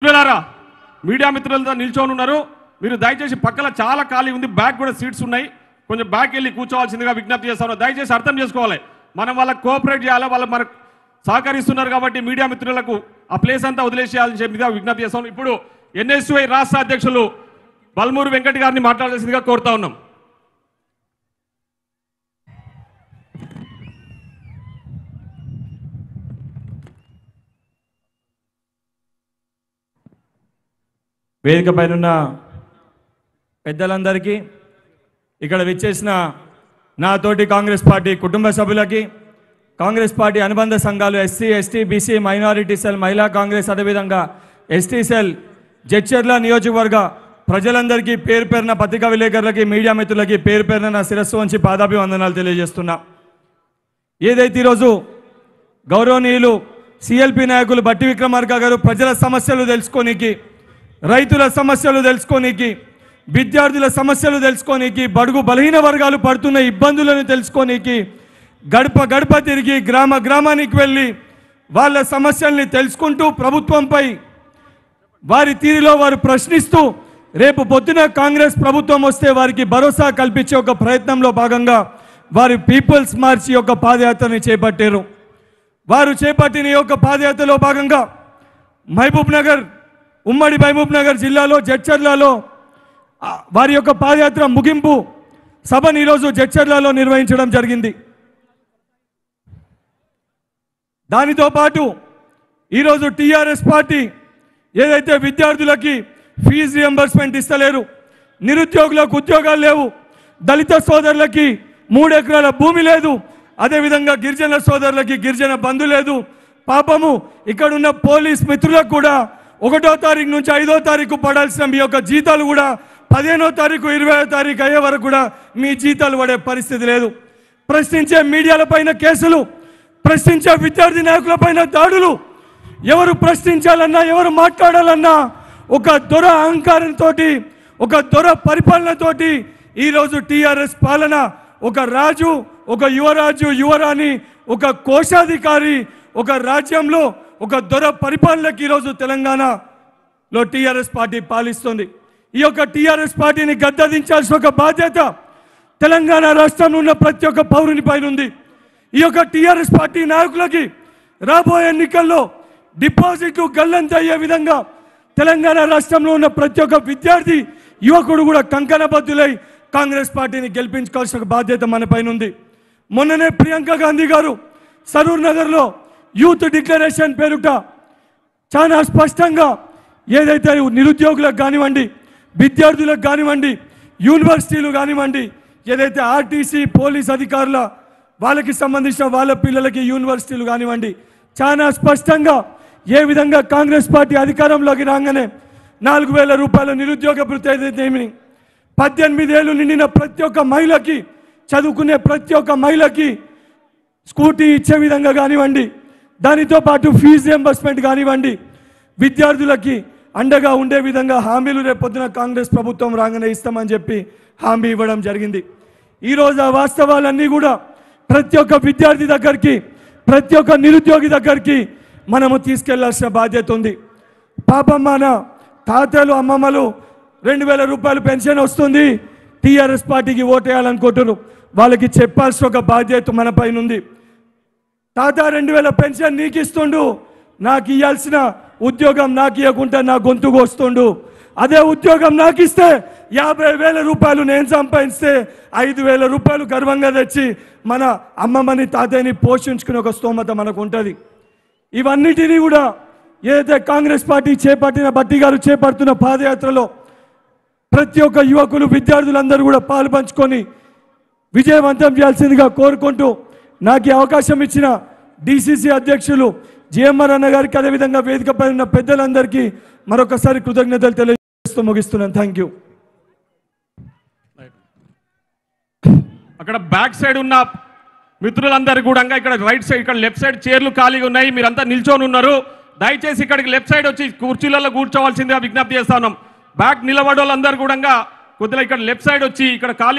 Media మిత్రులతో నిల్చొని ఉన్నారు. మీరు దయచేసి పక్కన చాలా ఖాళీ ఉంది, బ్యాక్ కూడా సీట్స్ ఉన్నాయి, కొంచెం బ్యాక్ వెళ్ళి కూర్చోవాల్సిందిగా విజ్ఞప్తి చేస్తాను. దయచేసి అర్థం చేసుకోవాలి, మనం వాళ్ళకి కోఆపరేట్ చేయాలి, వాళ్ళు మనకు సహకరిస్తున్నారు కాబట్టి మీడియా మిత్రులకు ఆ ప్లేస్ అంతా వదిలేసేయాలని చెప్పిగా విజ్ఞప్తి చేస్తాం. ఇప్పుడు ఎన్ఎస్యుఐ రాష్ట్ర అధ్యక్షులు బల్మూరు వెంకట్ గారిని మాట్లాడాల్సిందిగా కోరుతా ఉన్నాం. వేదిక పైన పెద్దలందరికీ, ఇక్కడ విచ్చేసిన నాతోటి కాంగ్రెస్ పార్టీ కుటుంబ సభ్యులకి, కాంగ్రెస్ పార్టీ అనుబంధ సంఘాలు SC, ST, BC, minority cell, మహిళా కాంగ్రెస్, అదేవిధంగా ఎస్టీ సెల్, జడ్చర్ల నియోజకవర్గ ప్రజలందరికీ పేరు పేరున, పత్రికా విలేకరులకి, మీడియా మిత్రులకి పేరు పేరున నా శిరస్సు వంచి పాదాభివందనాలు తెలియజేస్తున్నా. ఏదైతే ఈరోజు గౌరవనీయులు సిఎల్పి నాయకులు బట్టి విక్రమార్క గారు ప్రజల సమస్యలు తెలుసుకోనికి, రైతుల సమస్యలు తెలుసుకోనికి, విద్యార్థుల సమస్యలు తెలుసుకోనికి, బడుగు బలహీన వర్గాలు పడుతున్న ఇబ్బందులను తెలుసుకోనికి గడప గడప తిరిగి గ్రామ గ్రామానికి వెళ్ళి వాళ్ళ సమస్యల్ని తెలుసుకుంటూ ప్రభుత్వంపై వారి తీరులో వారు ప్రశ్నిస్తూ రేపు పొద్దున కాంగ్రెస్ ప్రభుత్వం వస్తే వారికి భరోసా కల్పించే ఒక ప్రయత్నంలో భాగంగా వారి పీపుల్స్ మార్చ్ యొక్క పాదయాత్రని చేపట్టారు. వారు చేపట్టిన ఈ యొక్క పాదయాత్రలో భాగంగా మహబూబ్ నగర్, ఉమ్మడి మహబూబ్ నగర్ జిల్లాలో జడ్చర్లలో వారి యొక్క పాదయాత్ర ముగింపు సభను ఈరోజు జడ్చర్లలో నిర్వహించడం జరిగింది. దానితో పాటు ఈరోజు టీఆర్ఎస్ పార్టీ ఏదైతే విద్యార్థులకి ఫీజు రియంబర్స్మెంట్ ఇస్తలేరు, నిరుద్యోగులకు ఉద్యోగాలు లేవు, దళిత సోదరులకి 3 ఎకరాల భూమి లేదు, అదేవిధంగా గిరిజన సోదరులకి గిరిజన బంధు లేదు, పాపము ఇక్కడున్న పోలీస్ మిత్రులకు కూడా 1వ తారీఖు నుంచి 5వ తారీఖు పడాల్సిన మీ యొక్క జీతాలు కూడా 15వ తారీఖు 20వ తారీఖు అయ్యే వరకు కూడా మీ జీతాలు పడే పరిస్థితి లేదు. ప్రశ్నించే మీడియాలపైన కేసులు, ప్రశ్నించే విద్యార్థి నాయకులపైన దాడులు, ఎవరు ప్రశ్నించాలన్నా ఎవరు మాట్లాడాలన్నా ఒక దొర అహంకారంతో, ఒక దొర పరిపాలనతోటి ఈరోజు టీఆర్ఎస్ పాలన, ఒక రాజు, ఒక యువరాజు, యువరాణి, ఒక కోశాధికారి, ఒక రాజ్యంలో ఒక దొర పరిపాలనకి ఈరోజు తెలంగాణలో టీఆర్ఎస్ పార్టీ పాలిస్తుంది. ఈ యొక్క టీఆర్ఎస్ పార్టీని గద్దదించాల్సిన ఒక బాధ్యత తెలంగాణ రాష్ట్రంలో ఉన్న ప్రతి ఒక్క పౌరుని పైన ఉంది. ఈ యొక్క టీఆర్ఎస్ పార్టీ నాయకులకి రాబోయే ఎన్నికల్లో డిపాజిట్లు గల్లంత అయ్యే విధంగా తెలంగాణ రాష్ట్రంలో ఉన్న ప్రతి ఒక్క విద్యార్థి, యువకుడు కూడా కంకణబద్దులై కాంగ్రెస్ పార్టీని గెలిపించుకోవాల్సిన బాధ్యత మన పైన ఉంది. మొన్ననే ప్రియాంక గాంధీ గారు సరూర్ నగర్లో యూత్ డిక్లరేషన్ పేరుట చాలా స్పష్టంగా ఏదైతే నిరుద్యోగులకు కానివ్వండి, విద్యార్థులకు కానివ్వండి, యూనివర్సిటీలు కానివ్వండి, ఏదైతే ఆర్టీసీ పోలీస్ అధికారుల వాళ్ళకి సంబంధించిన వాళ్ళ పిల్లలకి యూనివర్సిటీలు కానివ్వండి, చాలా స్పష్టంగా ఏ విధంగా కాంగ్రెస్ పార్టీ అధికారంలోకి రాగానే 4,000 రూపాయల నిరుద్యోగ భృతి ఏదైతే 18 ఏళ్ళు నిండిన ప్రతి ఒక్క మహిళకి, చదువుకునే ప్రతి ఒక్క మహిళకి స్కూటీ ఇచ్చే విధంగా కానివ్వండి, దానితో పాటు ఫీజు రియంబర్స్మెంట్ కానివ్వండి, విద్యార్థులకి అండగా ఉండే విధంగా హామీలు రేపొద్దున కాంగ్రెస్ ప్రభుత్వం రాగానే ఇస్తామని చెప్పి హామీ ఇవ్వడం జరిగింది. ఈరోజు ఆ వాస్తవాలన్నీ కూడా ప్రతి ఒక్క విద్యార్థి దగ్గరికి, ప్రతి ఒక్క నిరుద్యోగి దగ్గరికి మనము తీసుకెళ్లాల్సిన బాధ్యత ఉంది. పాపం మన తాతలు అమ్మమ్మలు 2,000 రూపాయలు పెన్షన్ వస్తుంది, టీఆర్ఎస్ పార్టీకి ఓటేయాలనుకుంటున్నారు, వాళ్ళకి చెప్పాల్సిన ఒక బాధ్యత మన పైన ఉంది. తాత 2,000 పెన్షన్ నీకు ఇస్తుండు, నాకు ఇవ్వాల్సిన ఉద్యోగం నాకు ఇవ్వకుండా నా గొంతు కోస్తుండు, అదే ఉద్యోగం నాకు ఇస్తే 50,000 రూపాయలు నేను సంపాదిస్తే 5,000 రూపాయలు గర్వంగా తెచ్చి మన అమ్మమ్మని తాతయ్యని పోషించుకునే ఒక స్తోమత మనకు ఉంటుంది. ఇవన్నిటినీ కూడా ఏదైతే కాంగ్రెస్ పార్టీ చేపట్టిన, బట్టి గారు చేపడుతున్న పాదయాత్రలో ప్రతి ఒక్క యువకులు, విద్యార్థులందరూ కూడా పాలు పంచుకొని విజయవంతం చేయాల్సిందిగా కోరుకుంటూ నాకు ఈ అవకాశం ఇచ్చిన డిసిసి అధ్యక్షులు జిఎంఆర్ అన్న గారికి, అదేవిధంగా వేదికపై ఉన్న పెద్దలందరికీ మరొకసారి కృతజ్ఞతలు తెలియజేస్తూ ముగిస్తున్నాను. Thank you. అక్కడ బ్యాక్ సైడ్ ఉన్న మిత్రులందరూ కూడా ఇక్కడ రైట్ సైడ్, ఇక్కడ లెఫ్ట్ సైడ్ చైర్లు ఖాళీగా ఉన్నాయి, మీరంతా నిల్చొని ఉన్నారు. దయచేసి ఇక్కడికి లెఫ్ట్ సైడ్ వచ్చి కుర్చీలలో కూర్చోవాల్సిందిగా విజ్ఞప్తి చేస్తున్నాం. బ్యాక్ నిలబడే వాళ్ళందరూ కూడా కొద్దిగా ఇక్కడ లెఫ్ట్ సైడ్ వచ్చి ఇక్కడ ఖాళీ